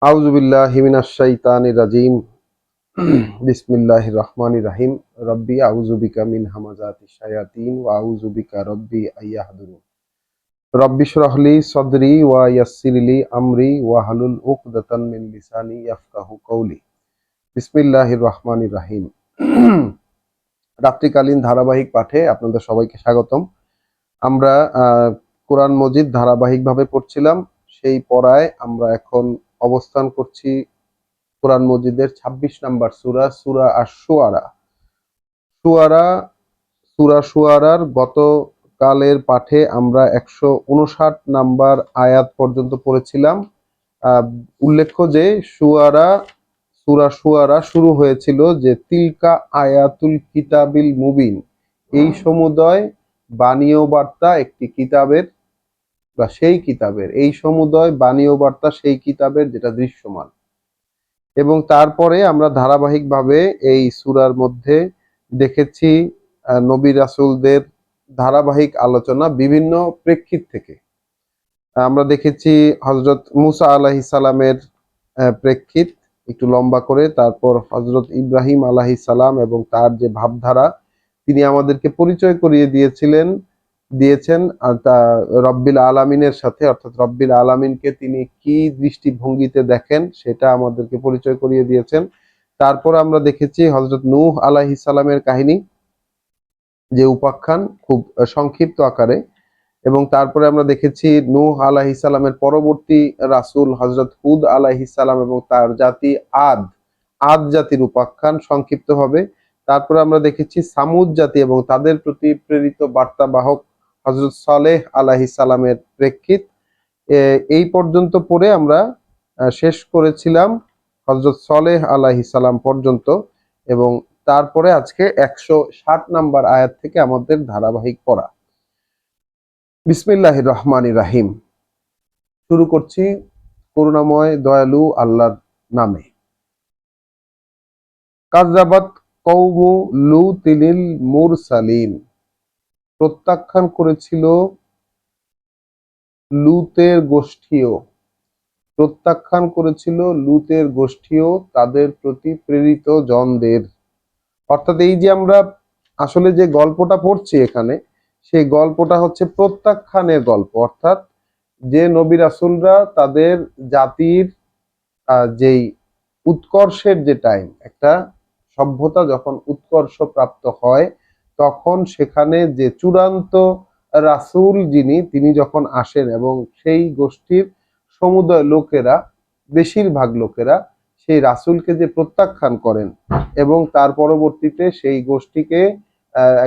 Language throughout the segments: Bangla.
আউযুবিল্লাহি মিনাশ শাইতানির রাজিম। বিসমিল্লাহির রহমানির রহিম। রব্বি আউযু বিকা মিন হামাযাতিশ শায়াতিন ওয়া আউযু বিকা রব্বি আইয়াহদুরুন। রব্বি ইশরাহ লি সাদরি ওয়া ইয়াসসির লি আমরি ওয়াহলুল উকদাতাম মিন লিসানি ইয়াফকাহু কওলি। বিসমিল্লাহির রহমানির রহিম। রাত্রিকালীন ধারাবাহিক পাঠে আপনাদের সবাইকে স্বাগতম। আমরা কোরআন মজিদ ধারাবাহিকভাবে পড়ছিলাম। সেই পড়ায় আমরা এখন অবস্থান করছি কোরআন মজিদের ২৬ নাম্বার সূরা, সূরা আশ-শুআরা। সূরা শুআরার গতকালের পাঠে আমরা ১৫৯ নাম্বার আয়াত পর্যন্ত পড়েছিলাম। উল্লেখ্য যে সূরা শুআরা শুরু হয়েছিল যে তিলকা আয়াতুল কিতাবিল মুবিন, এই সমুদয় বাণী ও বার্তা একটি কিতাবের বা সেই কিতাবের, এই সমুদয় বাণী ও বার্তা সেই কিতাবের যেটা দৃশ্যমান। এবং তারপরে আমরা ধারাবাহিকভাবে এই সূরার মধ্যে দেখেছি নবী রাসূলদের ধারাবাহিক আলোচনা বিভিন্ন প্রেক্ষিত থেকে। আমরা দেখেছি হযরত মূসা আলাইহিস সালামের প্রেক্ষিত একটু লম্বা করে, তারপর হযরত ইব্রাহিম আলাইহিস সালাম এবং তার যে ভাবধারা তিনি আমাদেরকে পরিচয় করিয়ে দিয়েছেন তা রব্বিল আলামিনের সাথে, অর্থাৎ রব্বিল আলামিনকে তিনি কি দৃষ্টিভঙ্গিতে দেখেন সেটা আমাদেরকে পরিচয় করিয়ে দিয়েছেন। তারপর আমরা দেখেছি হযরত নূহ আলাইহিস সালামের কাহিনী, যে উপাখ্যান খুব সংক্ষিপ্ত আকারে। এবং তারপরে আমরা দেখেছি নূহ আলাইহিস সালামের পরবর্তী রাসূল হযরত হুদ আলাইহিস সালাম এবং তার জাতি আদ জাতির উপাখ্যান সংক্ষিপ্তভাবে। তারপরে আমরা দেখেছি সামুদ জাতি এবং তাদের প্রতি প্রেরিত বার্তাবাহক হযরত সালেহ আলাইহিস সালামের প্রেক্ষিত। এই পর্যন্ত পড়ে আমরা শেষ করেছিলাম হযরত সালেহ আলাইহিস সালাম পর্যন্ত। এবং তারপরে আজকে ১৬০ নাম্বার আয়াত থেকে আমাদের ধারাবাহিক পড়া। বিসমিল্লাহির রহমানির রহিম। শুরু করছি করুণাময় দয়ালু আল্লাহর নামে। কাযযাবাত কওমু লূতিনিল মুরসালিন, প্রত্যাখ্যান করেছিল লূতের গোষ্ঠীও তাদের প্রতি প্রেরিত জনদের। অর্থাৎ এই যে আমরা আসলে যে গল্পটা পড়ছি এখানে, সেই গল্পটা হচ্ছে প্রত্যাখ্যানের গল্প। অর্থাৎ যে নবী রাসূলরা তাদের জাতির যেই উৎকর্ষের যে টাইম, একটা সভ্যতা যখন উৎকর্ষ প্রাপ্ত হয় তখন সেখানে যে চূড়ান্ত রাসূল তিনি যখন আসেন এবং সেই গোষ্ঠীর সমুদয় লোকেরা, বেশিরভাগ লোকেরা সেই রাসূলকে যে প্রত্যাখ্যান করেন এবং তার পরবর্তীতে সেই গোষ্ঠীকে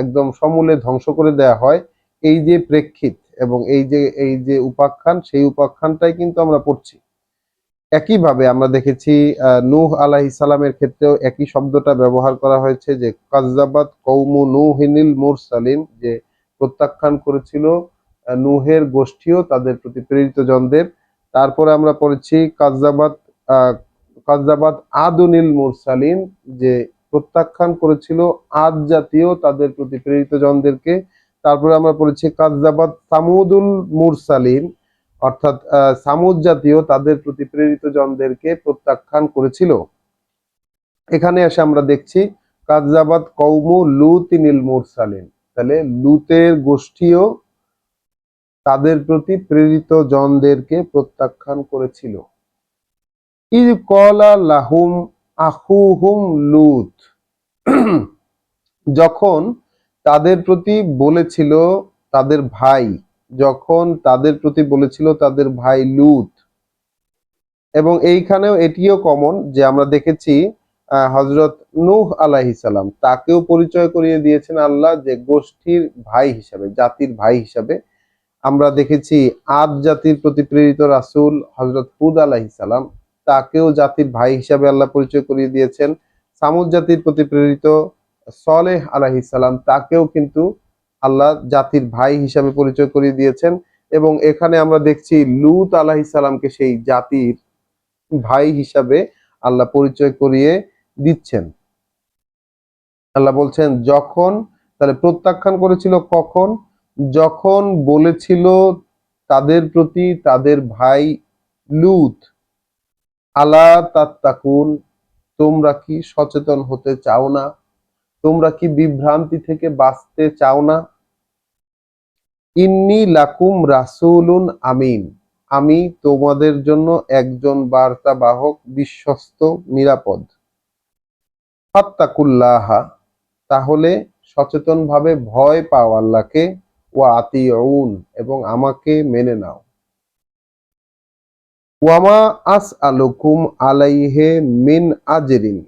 একদম সমূলে ধ্বংস করে দেয়া হয়, এই যে প্রেক্ষিত এবং এই যে উপাখ্যান, সেই উপাখ্যানটাই কিন্তু আমরা পড়ছি। একইভাবে আমরা দেখেছি নূহ আলাইহিস সালামের ক্ষেত্রেও একই শব্দটা ব্যবহার করা হয়েছে, যে কাযযাবাত কওমু নূহিনিল মুরসালিন, যে প্রত্যাখ্যান করেছিল নূহের গোষ্ঠীও তাদের প্রতি প্রেরিত জনদের। তারপরে আমরা পড়েছি কাযযাবাত আদুনিল মুরসালিন, যে প্রত্যাখ্যান করেছিল আদ জাতীয় তাদের প্রতি প্রেরিত জনদেরকে। তারপরে আমরা পড়েছি কাযযাবাত সামুদুল মুরসালিন, অর্থাৎ সামুদ জাতীয় তাদের প্রতি প্রেরিত জনদেরকে প্রত্যাখ্যান করেছিল। এখানে এসে আমরা দেখছি কাযযাবাত কওমু লূতিনিল মুরসালিন, তাহলে লূতের গোষ্ঠীও তাদের প্রতি প্রেরিত জনদেরকে প্রত্যাখ্যান করেছিল। ইয ক্বালা লাহুম আখুহুম লূত, যখন তাদের প্রতি বলেছিল তাদের ভাই লূত। এবং এইখানেও এটিও কমন যে আমরা দেখেছি হযরত নূহ আলাইহিস সালাম, তাকেও পরিচয় করিয়ে দিয়েছেন আল্লাহ যে গোষ্ঠীর ভাই হিসাবে, জাতির ভাই হিসাবে। আমরা দেখেছি আদ জাতির প্রতি প্রেরিত রাসূল হযরত হুদ আলাইহিস সালাম, তাকেও জাতির ভাই হিসাবে আল্লাহ পরিচয় করিয়ে দিয়েছেন। সামুদ জাতির প্রতি প্রেরিত সালেহ আলাইহিস সালাম, তাকেও কিন্তু আল্লাহ জাতির ভাই হিসাবে পরিচয় করিয়ে দিয়েছেন। এবং এখানে আমরা দেখছি লূত আলাইহিস সালামকে সেই জাতির ভাই হিসাবে আল্লাহ পরিচয় করিয়ে দিচ্ছেন। আল্লাহ বলছেন যখন, তাহলে প্রত্যাখ্যান করেছিল কখন? যখন বলেছিল তাদের প্রতি তাদের ভাই লূত, আলা তাত্তাকুন, তোমরা কি সচেতন হতে চাও না? তোমরা কি বিভ্রান্তি থেকে বাঁচতে চাও না? ইন্নী লাকুম রাসূলুন আমিন, আমি তোমাদের জন্য একজন বার্তাবাহক, বিশ্বস্ত, নিরাপদ। ফাত্তাকুল্লাহা, তাহলে সচেতনভাবে ভয় পাও আল্লাহকে, ওয়া আতিউন, এবং আমাকে মেনে নাও। ওয়ামা আসআলুকুম আলাইহি মিন আজরিন,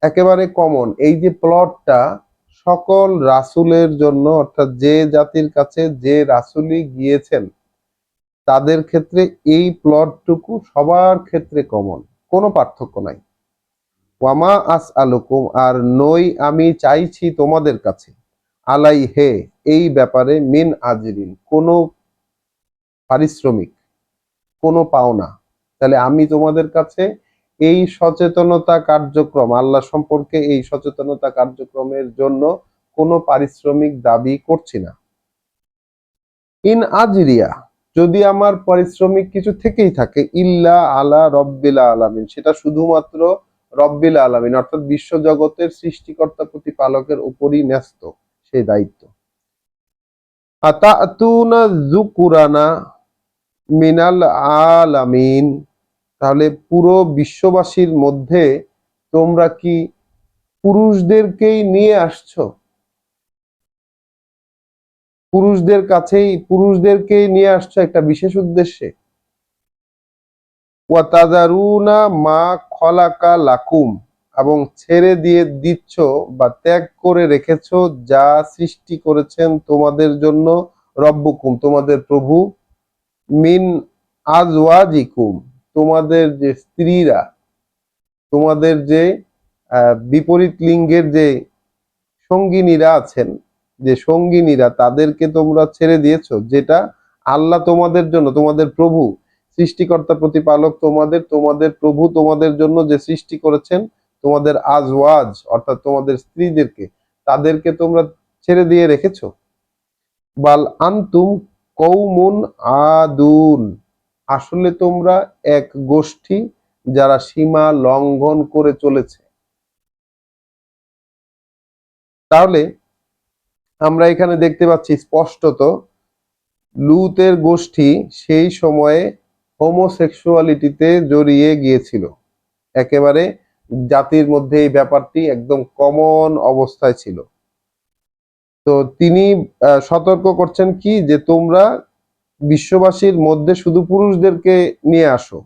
একেবারে কমন এই যে প্লটটা সকল রাসূলের জন্য, অর্থাৎ যে জাতির কাছে যে রাসূলই গিয়েছেন তাদের ক্ষেত্রে এই প্লটটুকু সবার ক্ষেত্রে কমন, কোনো পার্থক্য নাই। ওয়ামা আসআলুকুম, আর নই আমি চাইছি তোমাদের কাছে, আলাইহে, এই ব্যাপারে, মিন আজরিন, কোনো পারিশ্রমিক, কোনো পাওনা। তাহলে আমি তোমাদের কাছে এই সচেতনতা কার্যক্রম, আল্লাহ সম্পর্কে এই সচেতনতা কার্যক্রমের জন্য কোনো পারিশ্রমিক দাবি করছি না। ইন আজরিয়া, যদি আমার পারিশ্রমিক কিছু থেকেই থাকে, ইল্লা আলা রব্বিল আলামিন, সেটা শুধুমাত্র রব্বিল আলামিন অর্থাৎ বিশ্বজগতের সৃষ্টিকর্তা প্রতিপালকের উপরই ন্যস্ত সেই দায়িত্ব। আতাতুনা যুকুরানা মিনাল আলামিন, তাহলে পুরো বিশ্ববাসীর মধ্যে তোমরা কি পুরুষদেরকেই নিয়ে আসছো? পুরুষদেরকেই নিয়ে আসছো একটা বিশেষ উদ্দেশ্যে। ওয়াতাজারুনা মা খলাকা লাকুম, এবং ছেড়ে দিয়ে দিচ্ছ বা ত্যাগ করে রেখেছো যা সৃষ্টি করেছেন তোমাদের জন্য রব্বুকুম, তোমাদের প্রভু, মিন আজওয়াজিকুম, তোমাদের যে স্ত্রীরা, তোমাদের যে বিপরীত লিঙ্গের যে সঙ্গিনীরা আছেন, যে সঙ্গিনীরা, তাদেরকে তোমরা ছেড়ে দিয়েছো, যেটা আল্লাহ তোমাদের জন্য, তোমাদের প্রভু, সৃষ্টিকর্তা প্রতিপালক তোমাদের, তোমাদের প্রভু তোমাদের জন্য যে সৃষ্টি করেছেন, তোমাদের আজওয়াজ অর্থাৎ তোমাদের স্ত্রীদেরকে, তাদেরকে তোমরা ছেড়ে দিয়ে রেখেছো। বাল আনতুম কওমুন আদুন, আসলে তোমরা এক গোষ্ঠী যারা সীমা লঙ্ঘন করে চলেছে। তাহলে আমরা এখানে দেখতে পাচ্ছি স্পষ্টত লূতের গোষ্ঠী সেই সময়ে হোমোসেক্সুয়ালিটিতে জড়িয়ে গিয়েছিল। একেবারে জাতির মধ্যে এই ব্যাপারটি একদম কমন অবস্থায় ছিল। তো তিনি সতর্ক করছেন কি, যে তোমরা বিশ্ববাসীর মধ্যে শুধু পুরুষদেরকে নিয়ে আসো,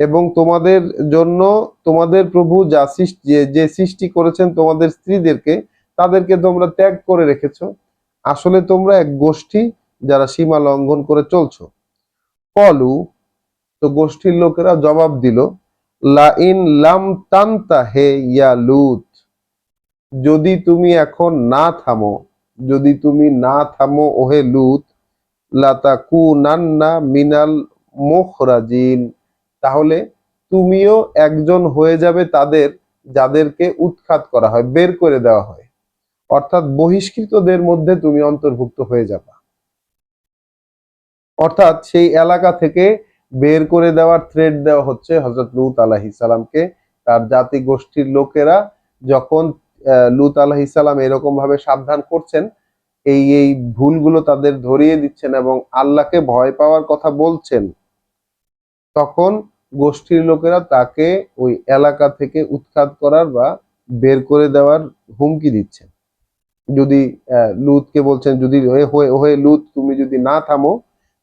এবং তোমাদের জন্য তোমাদের প্রভু যা যে সৃষ্টি করেছেন তোমাদের স্ত্রীদেরকে, তাদেরকে তোমরা ত্যাগ করে রেখেছো। আসলে তোমরা এক গোষ্ঠী যারা সীমা লঙ্ঘন করে চলছো। কলু, তো গোষ্ঠীর লোকেরা জবাব দিল, লা ইন লাম তানতাহে ইয়া লূত, যদি তুমি এখন না থামো, যদি তুমি না থামো ওহে লূত, লাতাকুনান্না মিনাল মুখরাজিন, তাহলে তুমিও একজন হয়ে যাবে তাদের, যাদেরকে উৎখাত করা হয়, বের করে দেওয়া হয়, অর্থাৎ বহিষ্কৃতদের মধ্যে তুমি অন্তর্ভুক্ত হয়ে যাবে। অর্থাৎ সেই এলাকা থেকে বের করে দেওয়ার থ্রেট দেওয়া হচ্ছে হযরত লূত আলাইহিস সালামকে। তার জাতি গোষ্ঠীর লোকেরা যখন লূত আলাইহিস সালাম এরকম ভাবে সাবধান করছেন, এই ভুলগুলো তাদের ধরিয়ে দিচ্ছেন এবং আল্লাহকে ভয় পাওয়ার কথা বলছেন, তখন গোষ্ঠীর লোকেরা তাকে ওই এলাকা থেকে উৎখাত করার বা বের করে দেওয়ার হুমকি দিচ্ছেন। যদি লূতকে বলছেন, যদি ওহে লূত, তুমি যদি না থামো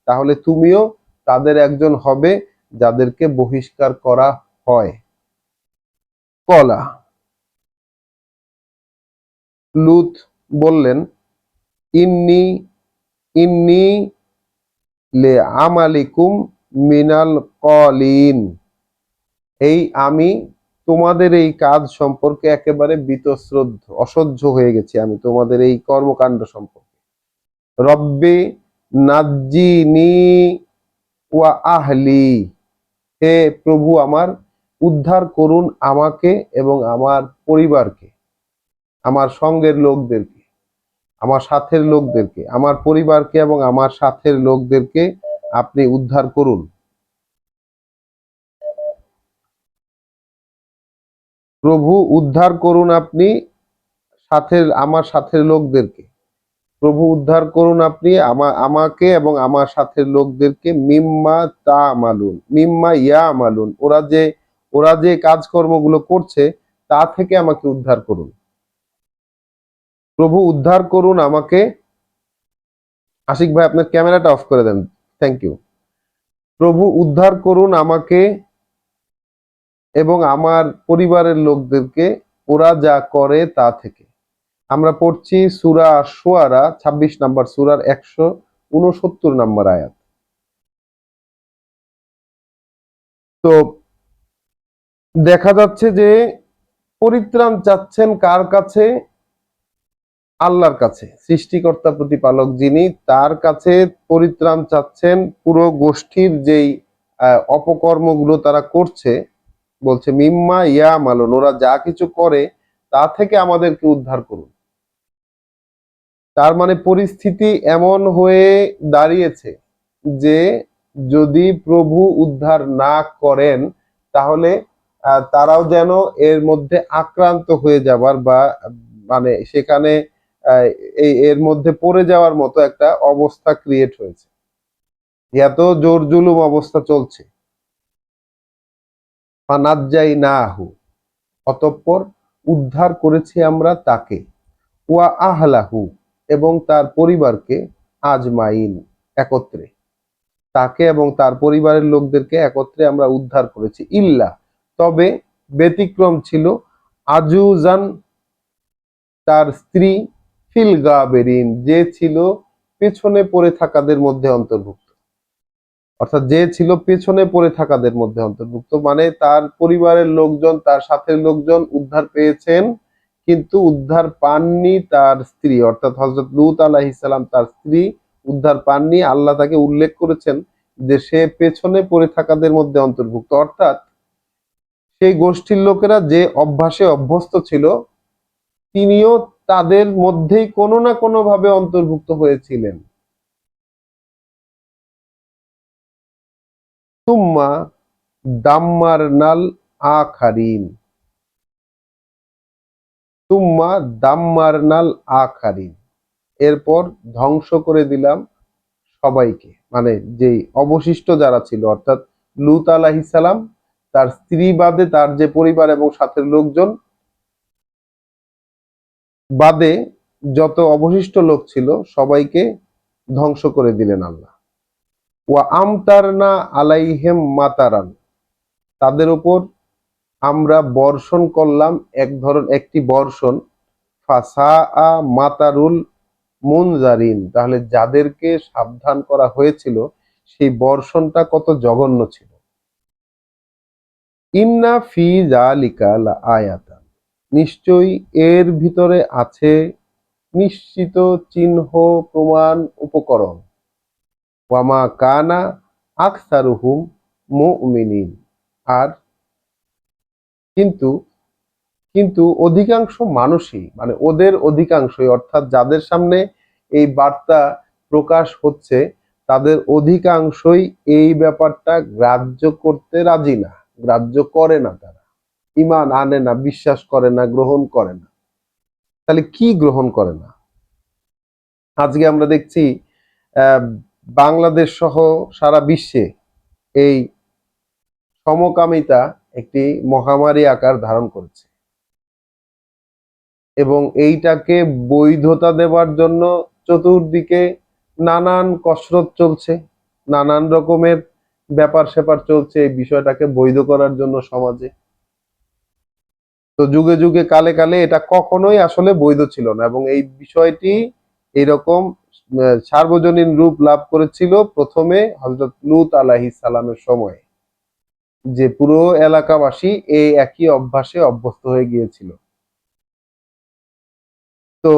তাহলে তুমিও তাদের একজন হবে যাদেরকে বহিষ্কার করা হয়। কলা, লূত বললেন, ইন্নি ইন্নি লে আমালিকুম মিনাল কলিন, এই আমি তোমাদের এই কাজ সম্পর্কে একেবারে বীতশ্রদ্ধ, অসহ্য হয়ে গেছি আমি তোমাদের এই কর্মকাণ্ড সম্পর্কে। রব্বি নাজ্জিনি ওয়া আহলি, হে প্রভু আমার, উদ্ধার করুন আমাকে এবং আমার পরিবারকে, আমার সঙ্গের লোকদেরকে, আমার সাথের লোকদেরকে, আমার পরিবারকে এবং আমার সাথের লোকদেরকে আপনি উদ্ধার করুন। প্রভু উদ্ধার করুন আপনি আমার সাথের লোকদেরকে। প্রভু উদ্ধার করুন আপনি আমাকে এবং আমার সাথের লোকদেরকে মিম্মা তা আমালুন, মিম্মা ইয়া আমালুন, ওরা যে কাজকর্মগুলো করছে তা থেকে আমাকে উদ্ধার করুন। প্রভু উদ্ধার করুন আমাকে। আশিক ভাই আপনার ক্যামেরাটা অফ করে দেন, থ্যাংক ইউ। প্রভু উদ্ধার করুন আমাকে এবং আমার পরিবারের লোকদেরকে ওরা যা করে তা থেকে। আমরা পড়ছি সূরা শুআরা ২৬ নম্বর সূরার ১৬৯ নম্বর আয়াত। তো দেখা যাচ্ছে যে পরিত্রাণ চাচ্ছেন কার কাছে? আল্লাহর কাছে, সৃষ্টিকর্তা প্রতিপালক যিনি, তার কাছে পরিত্রাণ চাচ্ছেন পুরো গোষ্ঠীর যেই অপকর্মগুলো তারা করছে। বলছে মিম্মা ইয়া মালুন, ওরা যা কিছু করে তা থেকে আমাদেরকে উদ্ধার করুন। তার মানে পরিস্থিতি এমন হয়ে দাঁড়িয়েছে যে যদি প্রভু উদ্ধার না করেন তাহলে তারাও যেন এর মধ্যে আক্রান্ত হয়ে যাবার বা মানে সেখানে আহ, এর মধ্যে পড়ে যাওয়ার মতো একটা অবস্থা ক্রিয়েট হয়েছে। এত জোর জুলুম অবস্থা চলছে। ফানাজ্জাই না হু, অতঃপর উদ্ধার করেছি আমরা তাকে, ওয়া আহলাহু, এবং তার পরিবারকে, আজমাইন, একত্রে। তাকে এবং তার পরিবারের লোকদেরকে একত্রে আমরা উদ্ধার করেছি। ইল্লা, তবে ব্যতিক্রম ছিল, আজুজান, তার স্ত্রী, ফিল গাবেরিন, যে ছিল পেছনে পড়ে থাকাদের মধ্যে অন্তর্ভুক্ত। অর্থাৎ যে ছিল পেছনে পড়ে থাকাদের মধ্যে অন্তর্ভুক্ত, মানে তার পরিবারের লোকজন, তার সাথে লোকজন উদ্ধার পেয়েছেন, কিন্তু উদ্ধার পাননি তার স্ত্রী, অর্থাৎ হযরত লূত আলাইহিস সালাম তার স্ত্রী উদ্ধার পাননি। আল্লাহ তাকে উল্লেখ করেছেন যে সে পেছনে পড়ে থাকাদের মধ্যে অন্তর্ভুক্ত। অর্থাৎ সেই গোষ্ঠীর লোকেরা যে অভ্যাসে অভ্যস্ত ছিল তিনিও তাদের মধ্যেই কোনো না কোনো ভাবে অন্তর্ভুক্ত হয়েছিলেন। তুম্মা দাম্মারনাল আখারিন, তুম্মা দাম্মারনাল আখারিন, এরপর ধ্বংস করে দিলাম সবাইকে, মানে যেই অবশিষ্ট যারা ছিল, অর্থাৎ লূত আলাইহিস সালাম, তার স্ত্রী বাদে তার যে পরিবার এবং সাথের লোকজন বাদে যত অবশিষ্ট লোক ছিল সবাইকে ধ্বংস করে দিলেন আল্লাহ। ওয়া আমতারনা আলাইহিম মাতারান, তাদের উপর আমরা বর্ষণ করলাম একটি বর্ষণ। ফাসাআ মাতারুল মুনজারিন, তাহলে যাদেরকে সাবধান করা হয়েছিল সেই বর্ষণটা কত জঘন্য ছিল। ইন্না ফি যালিকা লাআয়াতান, নিশ্চয়ই এর ভিতরে আছে নিশ্চিত চিহ্ন, প্রমাণ, উপকরণ। ওয়ামা কানা আকসারুহুম মুমিনিন, আর কিন্তু কিন্তু অধিকাংশ মানুষই, মানে ওদের অধিকাংশই, অর্থাৎ যাদের সামনে এই বার্তা প্রকাশ হচ্ছে তাদের অধিকাংশই এই ব্যাপারটা গ্রাহ্য করতে রাজি না, গ্রাহ্য করে না, তারা ঈমান আনে না, বিশ্বাস করে না, গ্রহণ করে না। তাহলে কি গ্রহণ করে না? আজকে আমরা দেখছি আহ, বাংলাদেশ সহ সারা বিশ্বে এই সমকামিতা একটি মহামারী আকার ধারণ করেছে এবং এইটাকে বৈধতা দেওয়ার জন্য চতুর্দিকে নানান কসরত চলছে, নানান রকমের ব্যাপার স্যাপার চলছে এই বিষয়টাকে বৈধ করার জন্য সমাজে। তো যুগে যুগে কালে কালে এটা কখনোই আসলে বৈধ ছিল না এবং এই বিষয়টি এরকম সার্বজনীন রূপ লাভ করেছিল প্রথমে হযরত লূত আলাইহিস সালামের সময়ে, যে পুরো এলাকাবাসী এই একই অভ্যাসে অভ্যস্ত হয়ে গিয়েছিল। তো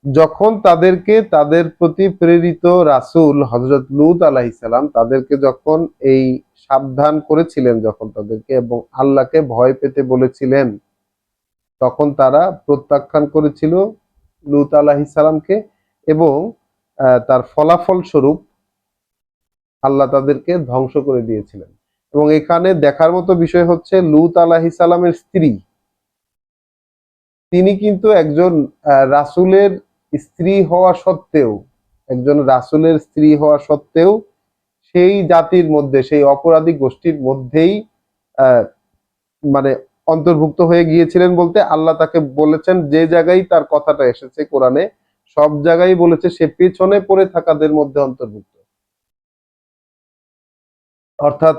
যখন তাদেরকে তাদের প্রতি প্রেরিত রাসূল হযরত লূত আলাইহিস সালাম তাদেরকে যখন এই সাবধান করেছিলেন, যখন তাদেরকে এবং আল্লাহকে ভয় পেতে বলেছিলেন, তখন তারা প্রত্যাখ্যান করেছিল লূত আলাইহিস সালামকে এবং তার ফলাফল স্বরূপ আল্লাহ তাদেরকে ধ্বংস করে দিয়েছিলেন। এবং এখানে দেখার মতো বিষয় হচ্ছে লূত আলাইহিস সালামের স্ত্রী তিনি কিন্তু একজন রাসূলের স্ত্রী হওয়া সত্ত্বেও, একজন রাসূলের স্ত্রী হওয়া সত্ত্বেও সেই জাতির মধ্যে, সেই অপরাধী গোষ্ঠীর মধ্যেই আহ, মানে অন্তর্ভুক্ত হয়ে গিয়েছিলেন। বলতে আল্লাহ তাকে বলেছেন, যে জায়গায় তার কথাটা এসেছে কোরআনে, সব জায়গায় বলেছে সে পেছনে পড়ে থাকাদের মধ্যে অন্তর্ভুক্ত। অর্থাৎ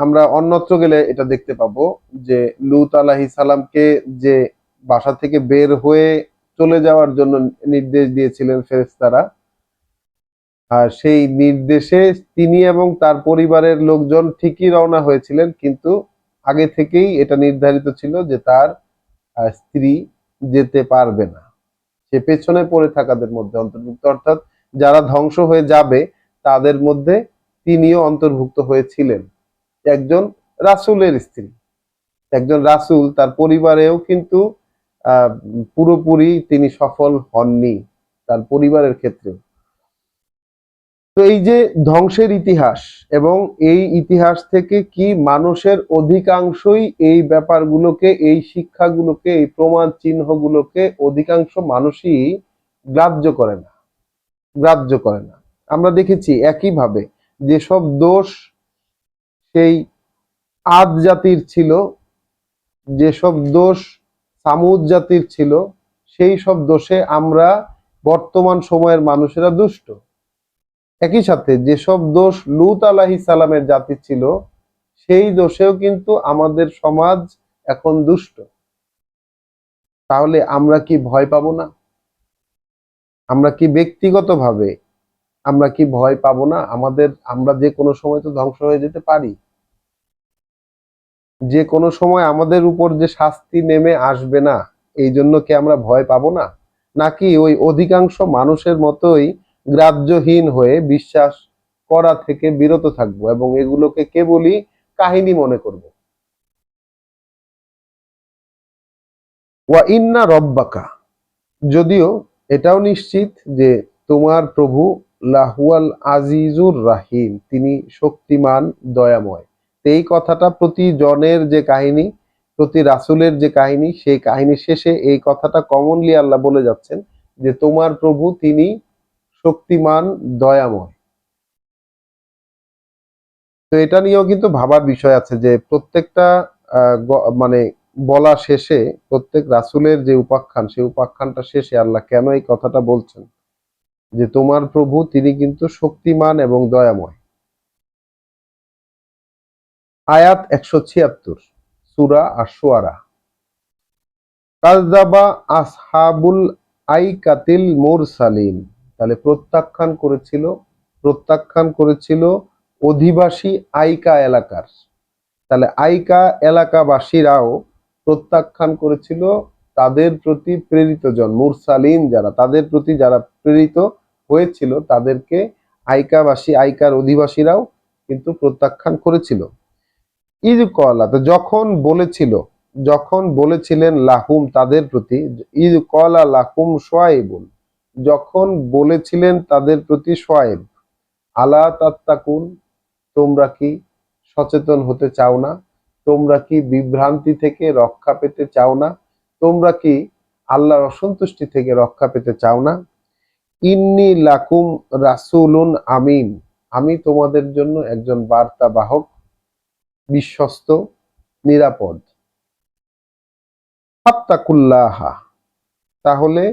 আমরা অন্যত্র গেলে এটা দেখতে পাবো যে লূত আলাইহিস সালামকে যে বাসা থেকে বের হয়ে চলে যাওয়ার জন্য নির্দেশ দিয়েছিলেন ফেরেশতারা, আর সেই নির্দেশে তিনি এবং তার পরিবারের লোকজন ঠিকই রওনা হয়েছিলেন, কিন্তু আগে থেকেই এটা নির্ধারিত ছিল যে তার স্ত্রী যেতে পারবে না, সে পেছনে পড়ে থাকাদের মধ্যে অন্তর্ভুক্ত। অর্থাৎ যারা ধ্বংস হয়ে যাবে তাদের মধ্যে তিনিও অন্তর্ভুক্ত হয়েছিলেন। একজন রাসূলের স্ত্রী, একজন রাসূল, তার পরিবারেও কিন্তু আহ পুরোপুরি তিনি সফল হননি, তার পরিবারের ক্ষেত্রে। তো এই যে ধ্বংসের ইতিহাস, এবং এই ইতিহাস থেকে কি মানুষের অধিকাংশই এই ব্যাপারগুলোকে, এই শিক্ষাগুলোকে, এই প্রমাণ চিহ্নগুলোকে অধিকাংশ মানুষই গ্রাহ্য করে না, গ্রাহ্য করে না। আমরা দেখেছি একইভাবে যেসব দোষ সেই আদ জাতির ছিল, যেসব দোষ সামুদ জাতির ছিল, সেই সব দোষে আমরা বর্তমান সময়ের মানুষেরা দুষ্ট। একই সাথে যেসব দোষ লূত আলাইহিস সালামের জাতির ছিল, সেই দোষেও কিন্তু আমাদের সমাজ এখন দুষ্ট। তাহলে আমরা কি ভয় পাবো না? আমরা কি ব্যক্তিগতভাবে আমরা কি ভয় পাবো না? আমরা যে কোনো সময় তো ধ্বংস হয়ে যেতে পারি। যে কোনো সময় আমাদের উপর যে শাস্তি নেমে আসবে না, এই জন্য কি আমরা ভয় পাবো না? নাকি ওই অধিকাংশ মানুষের মতোই গ্রাহ্যহীন হয়ে বিশ্বাস করা থেকে বিরত থাকবো এবং এগুলোকে কেবলই কাহিনী মনে করব? ওয়া ইন্না রব্বাকা, যদিও এটাও নিশ্চিত যে তোমার প্রভু লাহুয়াল আজিজুর রাহিম, তিনি শক্তিমান দয়াময়। এই কথাটা প্রতি জনের যে কাহিনী, প্রতি রাসূলের যে কাহিনী, সেই কাহিনী শেষে এই কথাটা কমনলি আল্লাহ বলে যাচ্ছেন যে তোমার প্রভু তিনি শক্তিমান দয়াময়। তো এটা নিয়েও কিন্তু ভাবার বিষয় আছে যে প্রত্যেকটা মানে বলা শেষে, প্রত্যেক রাসূলের যে উপাখ্যান, সেই উপাখ্যানটা শেষে আল্লাহ কেন এই কথাটা বলছেন যে তোমার প্রভু তিনি কিন্তু শক্তিমান এবং দয়াময়। আয়াত 176, সূরা আশ-শুআরা। কাযযাবা আসহাবুল আইকাতিল মুরসালিন, তাহলে প্রত্যাখ্যান করেছিল অধিবাসী আইকা এলাকার। তাহলে আইকা এলাকাবাসীরাও প্রত্যাখ্যান করেছিল তাদের প্রতি প্রেরিত জন, মুরসালিন যারা, তাদের প্রতি যারা প্রেরিত হয়েছিল তাদেরকে আইকাবাসী, আইকার অধিবাসীরাও কিন্তু প্রত্যাখ্যান করেছিল। ইদ কলা, তো যখন বলেছিলেন লাহুম তাদের প্রতি, ইদ কলা লাহুম শুআয়বুন, যখন বলেছিলেন তাদের প্রতি শুআয়ব, আলা তাত্তাকুন, তোমরা কি সচেতন হতে চাও না? তোমরা কি বিভ্রান্তি থেকে রক্ষা পেতে চাও না? তোমরা কি আল্লাহর অসন্তুষ্টি থেকে রক্ষা পেতে চাও না? ইন্নী লাকুম রাসূলুন আমিন, আমি তোমাদের জন্য একজন বার্তাবাহক, বিশ্বস্ত, নিরাপদ। ফাত্তাকুল্লাহা, তাহলে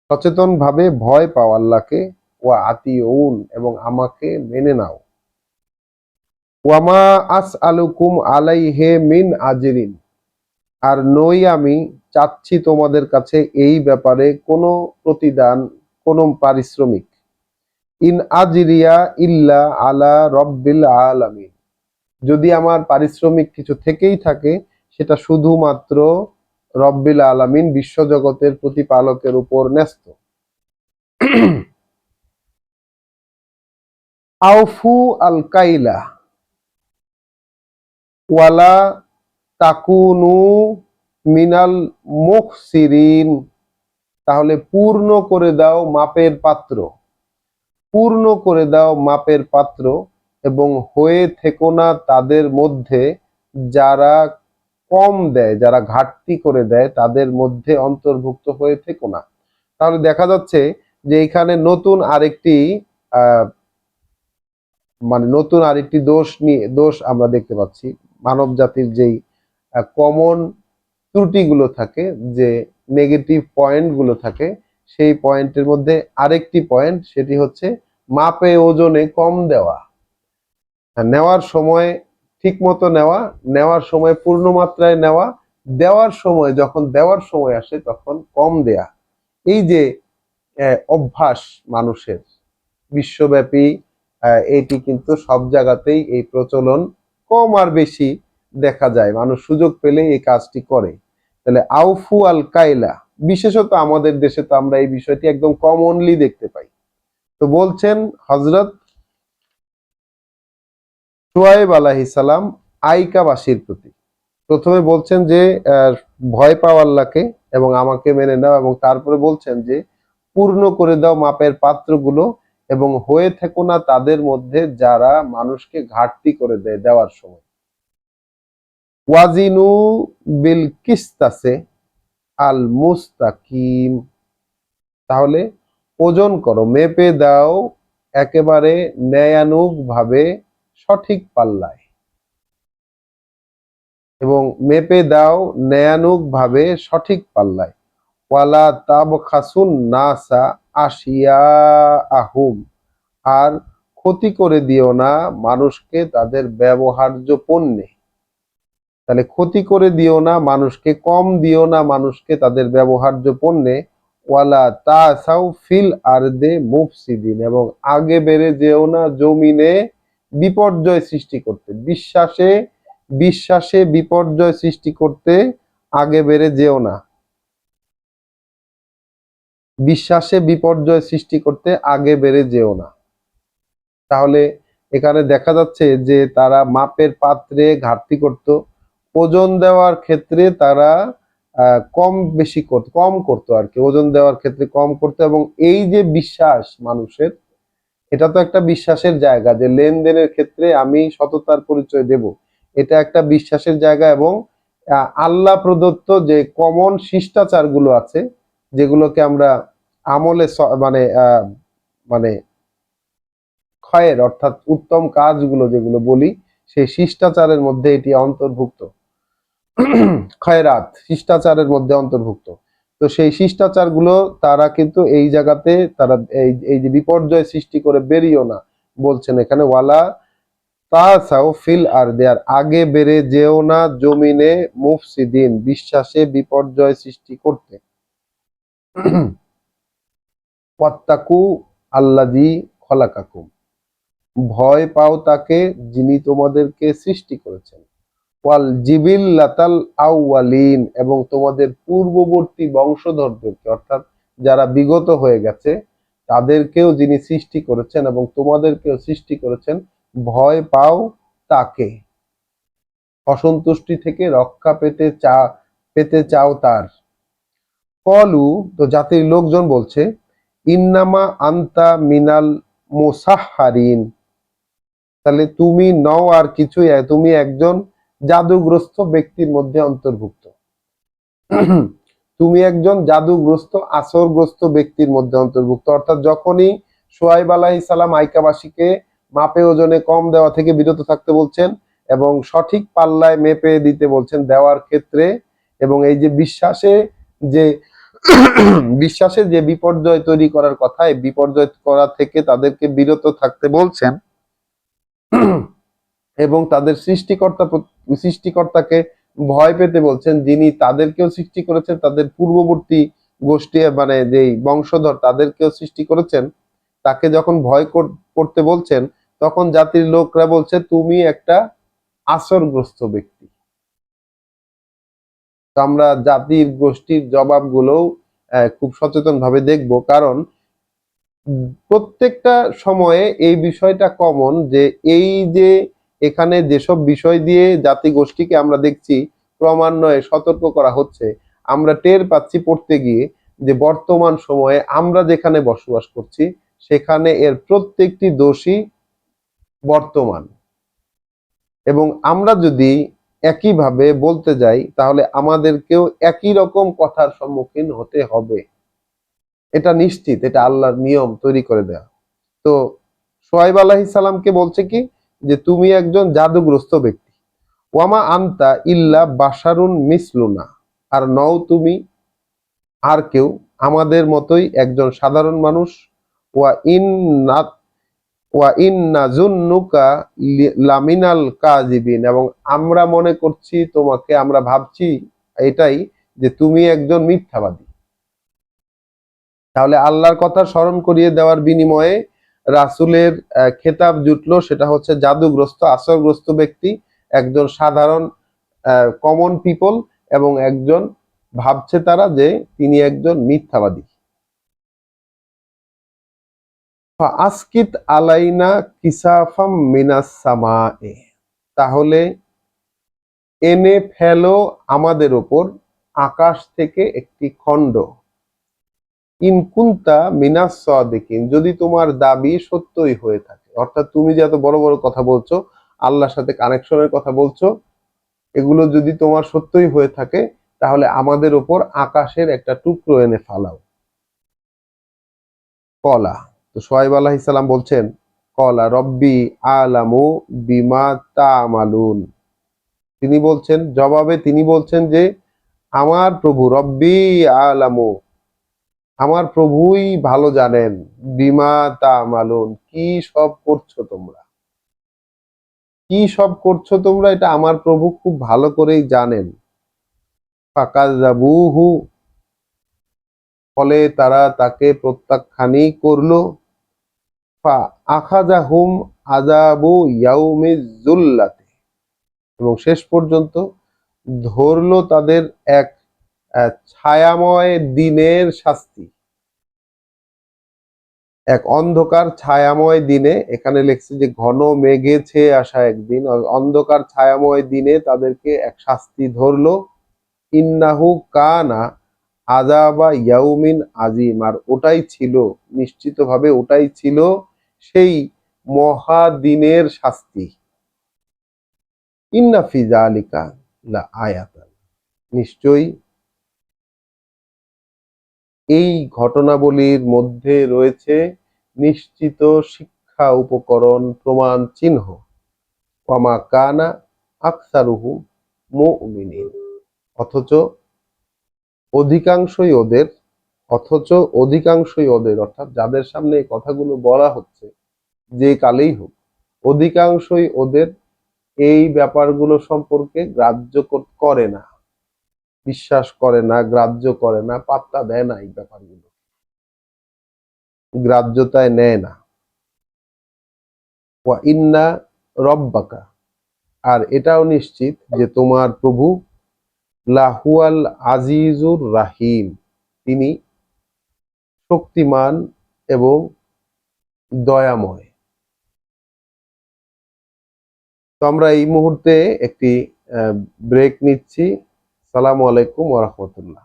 সচেতনভাবে ভয় পাও আল্লাহকে, ওয়া আতিউন, এবং আমাকে মেনে নাও। ওয়ামা আসআলুকুম আলাইহি মিন আজরিন, আর নই আমি চাচ্ছি তোমাদের কাছে এই ব্যাপারে কোনো প্রতিদান, কোনো পারিশ্রমিক। ইন আজরিয়া ইল্লা আলা রব্বিল আলামিন, যদি আমার পারিশ্রমিক কিছু থেকেই থাকে সেটা শুধুমাত্র রব্বিল আলামিন, বিশ্বজগতের প্রতিপালকের উপর ন্যস্ত। আউফু আল কাইলা ওয়ালা তাকুনু মিনাল মুখসিরিন, তাহলে পূর্ণ করে দাও মাপের পাত্র, পূর্ণ করে দাও মাপের পাত্র, এবং হয়ে থেকো না তাদের মধ্যে যারা কম দেয়, যারা ঘাটতি করে দেয়, তাদের মধ্যে অন্তর্ভুক্ত হয়ে থেকো না। তাহলে দেখা যাচ্ছে যে এখানে নতুন আরেকটি আহ নতুন আরেকটি দোষ আমরা দেখতে পাচ্ছি। মানব জাতির যেই কমন ত্রুটিগুলো থাকে, যে নেগেটিভ পয়েন্টগুলো থাকে, সেই পয়েন্টের মধ্যে আরেকটি পয়েন্ট, সেটি হচ্ছে মাপে ওজনে কম দেওয়া। নেওয়ার সময় ঠিক মতো নেওয়া, নেওয়ার সময় পূর্ণ মাত্রায় নেওয়া, দেওয়ার সময় যখন দেওয়ার সময় আসে তখন কম দেয়া। এই যে অভ্যাস মানুষের বিশ্বব্যাপী, এটি কিন্তু সব জায়গাতেই এই প্রচলন কম আর বেশি দেখা যায়। মানুষ সুযোগ পেলে এই কাজটি করে। তাহলে আউফু আল কাইলা, বিশেষত আমাদের দেশে তো আমরা এই বিষয়টি একদম কমনলি দেখতে পাই। তো বলছেন হযরত শুআয়ব আলাইহিস সালাম আইকাবাসীর প্রতি প্রথমে বলছেন যে ভয় পাও আল্লাহকে এবং আমাকে মেনে নাও, এবং তারপরে বলছেন যে পূর্ণ করে দাও মাপের পাত্রগুলো এবং হয়ে থেকো না তাদের মধ্যে যারা মানুষকে ঘাটতি করে দেয় দেওয়ার সময়। ওয়াজিনু বিল কিস্তাসে আল মুস্তাকিম, তাহলে ওজন করো, মেপে দাও একেবারে ন্যায়ানুগ ভাবে, সঠিক পাল্লায়, এবং মেপে দাও ন্যায়ানুগ ভাবে সঠিক পাল্লায়। ওয়ালা তাবখাসুন নাসা আশিয়া আহুম, আর ক্ষতি করে দিও না মানুষকে তাদের ব্যবহার্য পণ্যে। তাহলে ক্ষতি করে দিও না মানুষকে, কম দিও না মানুষকে তাদের ব্যবহার্য পণ্যে। ওয়ালা তাসাউ ফিল আরদে মুফসিদিন, এবং আগে বেড়ে যেও না জমিনে বিপর্যয় সৃষ্টি করতে। বিশ্বাসে বিপর্যয় সৃষ্টি করতে আগে বেড়ে যেও না। বিশ্বাসে বিপর্যয় সৃষ্টি করতে আগে বেড়ে যেও না। তাহলে এখানে দেখা যাচ্ছে যে তারা মাপের পাত্রে ঘাটতি করত, ওজন দেওয়ার ক্ষেত্রে তারা কম করতো আর কি, ওজন দেওয়ার ক্ষেত্রে কম করতো। এবং এই যে বিশ্বাস মানুষের, এটা তো একটা বিশ্বাসের জায়গা, যে লেনদেনের ক্ষেত্রে আমি সততার পরিচয় দেব, এটা একটা বিশ্বাসের জায়গা। এবং আল্লাহ প্রদত্ত যে কমন শিষ্টাচার গুলো আছে, যেগুলোকে আমরা আমলে মানে খয়ের অর্থাৎ উত্তম কাজগুলো যেগুলো বলি, সেই শিষ্টাচারের মধ্যে এটি অন্তর্ভুক্ত। খয়রাত শিষ্টাচারের মধ্যে অন্তর্ভুক্ত। তো সেই শিষ্টাচারগুলো তারা কিন্তু এই জায়গাতে তারা এই যে বিপর্যয় সৃষ্টি করে বেরিয়েও না, বলছেন এখানে ওয়ালা তাসাউ ফিল আরদি, আর আগে বেড়ে যেও না জমিনে মুফসিদিন, বিশ্বাসে বিপর্যয় সৃষ্টি করতে। ওয়াত্তাকু আল্লাযী খলাকাকুম, ভয় পাও তাকে যিনি তোমাদেরকে সৃষ্টি করেছেন। ওয়াল জিবিল্লাতাল আউয়ালিন, এবং তোমাদের পূর্ববর্তী বংশধরদেরকে, অর্থাৎ যারা বিগত হয়ে গেছে তাদেরকেও যিনি সৃষ্টি করেছেন এবং তোমাদেরকেও সৃষ্টি করেছেন। ভয় পাও তাকে, অসন্তুষ্টি থেকে রক্ষা পেতে চাও তার। কলু, তো জাতির লোকজন বলছে, ইন্নামা আন্তা মিনাল মুসাহহারিন, তাহলে তুমি নও আর কিছুই, তুমি একজন জাদুগ্রস্ত ব্যক্তির মধ্যে অন্তর্ভুক্ত। তুমি একজন জাদুগ্রস্ত আসরগ্রস্ত ব্যক্তির মধ্যে অন্তর্ভুক্ত। অর্থাৎ যখনই শুআয়ব আলাইহিস সালাম আইকাবাসীকে মাপে ওজনে কম দেওয়া থেকে বিরত থাকতে বলছেন এবং সঠিক পাল্লায় মেপে দিতে বলছেন দেওয়ার ক্ষেত্রে, এবং এই যে যে বিশ্বাসের যে বিপর্যয় তৈরি করার কথা, এই বিপর্যয় করা থেকে তাদেরকে বিরত থাকতে বলছেন, এবং তাদের সৃষ্টিকর্তাকে ভয় পেতে বলছেন, যিনি তাদেরকেও সৃষ্টি করেছেন, তাদের পূর্ববর্তী গোষ্ঠী যেই বংশধর তাদেরকেও সৃষ্টি করেছেন, তাকে যখন ভয় করতে বলছেন, তখন জাতির লোকরা বলছে তুমি একটা আসরগ্রস্ত ব্যক্তি। তো আমরা জাতির গোষ্ঠীর জবাবগুলোও খুব সচেতন ভাবে দেখব, কারণ প্রত্যেকটা সময়ে এই বিষয়টা কমন, যে এই যে এখানে যেসব বিষয় দিয়ে জাতি গোষ্ঠীকে আমরা দেখছি ক্রমান্বয়ে সতর্ক করা হচ্ছে, আমরা টের পাচ্ছি পড়তে গিয়ে যে বর্তমান সময়ে আমরা যেখানে বসবাস করছি সেখানে এর প্রত্যেকটি দোষী বর্তমান। এবং আমরা যদি একইভাবে বলতে যাই তাহলে আমাদেরকেও একই রকম কথার সম্মুখীন হতে হবে। এটা নিশ্চিত, এটা আল্লাহর নিয়ম তৈরি করে দেয়া। তো সোহাইব আলাইহিস সালামকে বলছে কি যে তুমি একজন জাদুগ্রস্ত ব্যক্তি। ওয়ামা আনতা ইল্লা বাশারুন মিসলুনা, আর নও তুমি আর কেউ, আমাদের মতোই একজন সাধারণ মানুষ। ওয়া ইন ওয়া ইন্নাজুন্নুকা লামিনাল কাযিবিন, এবং আমরা মনে করছি তোমাকে, আমরা ভাবছি এটাই যে তুমি একজন মিথ্যাবাদী। তাহলে আল্লাহর কথা স্মরণ করিয়ে দেওয়ার বিনিময়ে রাসূলের খেতাব জুটলো, সেটা হচ্ছে জাদুগ্রস্ত আসরগ্রস্ত ব্যক্তি, একজন সাধারণ কমন পিপল, এবং একজন ভাবছে তারা যে তিনি একজন মিথ্যাবাদী। আসকিত আলাইনা কিসাফাম মিনাস সামায়ে, তাহলে এনে ফেলো আমাদের ওপর আকাশ থেকে একটি খণ্ড। ইনকুন্তা মিনাস সাদিকিন, যদি তোমার দাবি সত্যই হয়ে থাকে, অর্থাৎ তুমি যে এত বড় বড় কথা বলছো, আল্লাহর সাথে কানেকশনের কথা বলছো, এগুলো যদি তোমার সত্যই হয়ে থাকে তাহলে আমাদের ওপর আকাশের একটা টুকরো এনে ফালাও। কলা, তো সোহাইব আলাইহিস সালাম বলছেন কলা রব্বি আলামু বিমা তা'মালুন, তিনি বলছেন জবাবে, তিনি বলছেন যে আমার প্রভু রব্বি আলামু, আমার প্রভুই ভালো জানেন, বিমা তা'মালুন, কি সব করছো তোমরা, কি সব করছো তোমরা, এটা আমার প্রভু খুব ভালো করেই জানেন। ফাকাযাবুহু, ফলে তারা তাকে প্রত্যাখ্যানই করলো। ফা আখাযাহুম আযাবু ইয়াউমিজ যুল্লাতি, এবং শেষ পর্যন্ত ধরলো তাদের এক ছায়াময় দিনের শাস্তি, এক অন্ধকার ছায়াময় দিনে। এখানে লেখছে যে ঘন মেঘে ছেয়ে আসা একদিন, অন্ধকার ছায়াময় দিনে তাদেরকে এক শাস্তি ধরলো। ইন্নাহু কানা আযাবা ইয়াউমিন আজিম, আর ওটাই ছিল, নিশ্চিতভাবে ওটাই ছিল সেই মহাদিনের শাস্তি। ইন্না ফি যালিকা লা আয়াতান, নিশ্চয়ই এই ঘটনাবলীর মধ্যে রয়েছে নিশ্চিত শিক্ষা উপকরণ, প্রমাণ চিহ্ন। ওয়ামা কানা আকসারুহুম মুমিনিন, অথচ অধিকাংশই ওদের, অর্থাৎ যাদের সামনে এই কথাগুলো বলা হচ্ছে, যে কালেই হোক, অধিকাংশই ওদের এই ব্যাপারগুলো সম্পর্কে গ্রাহ্য করে না, বিশ্বাস করে না, গ্রাহ্য করে না, পাত্তা দেয় না, এই ব্যাপারগুলো গ্রাহ্যতায় নেয় না। ওয়া ইন্না রব্বাকা, আর এটাও নিশ্চিত যে তোমার প্রভু লাহুয়াল আজিজুর রাহিম, তিনি শক্তিমান এবং দয়াময়। তো আমরা এই মুহূর্তে একটি ব্রেক নিচ্ছি। সালামু আলাইকুম ওয়া রাহমাতুল্লাহ।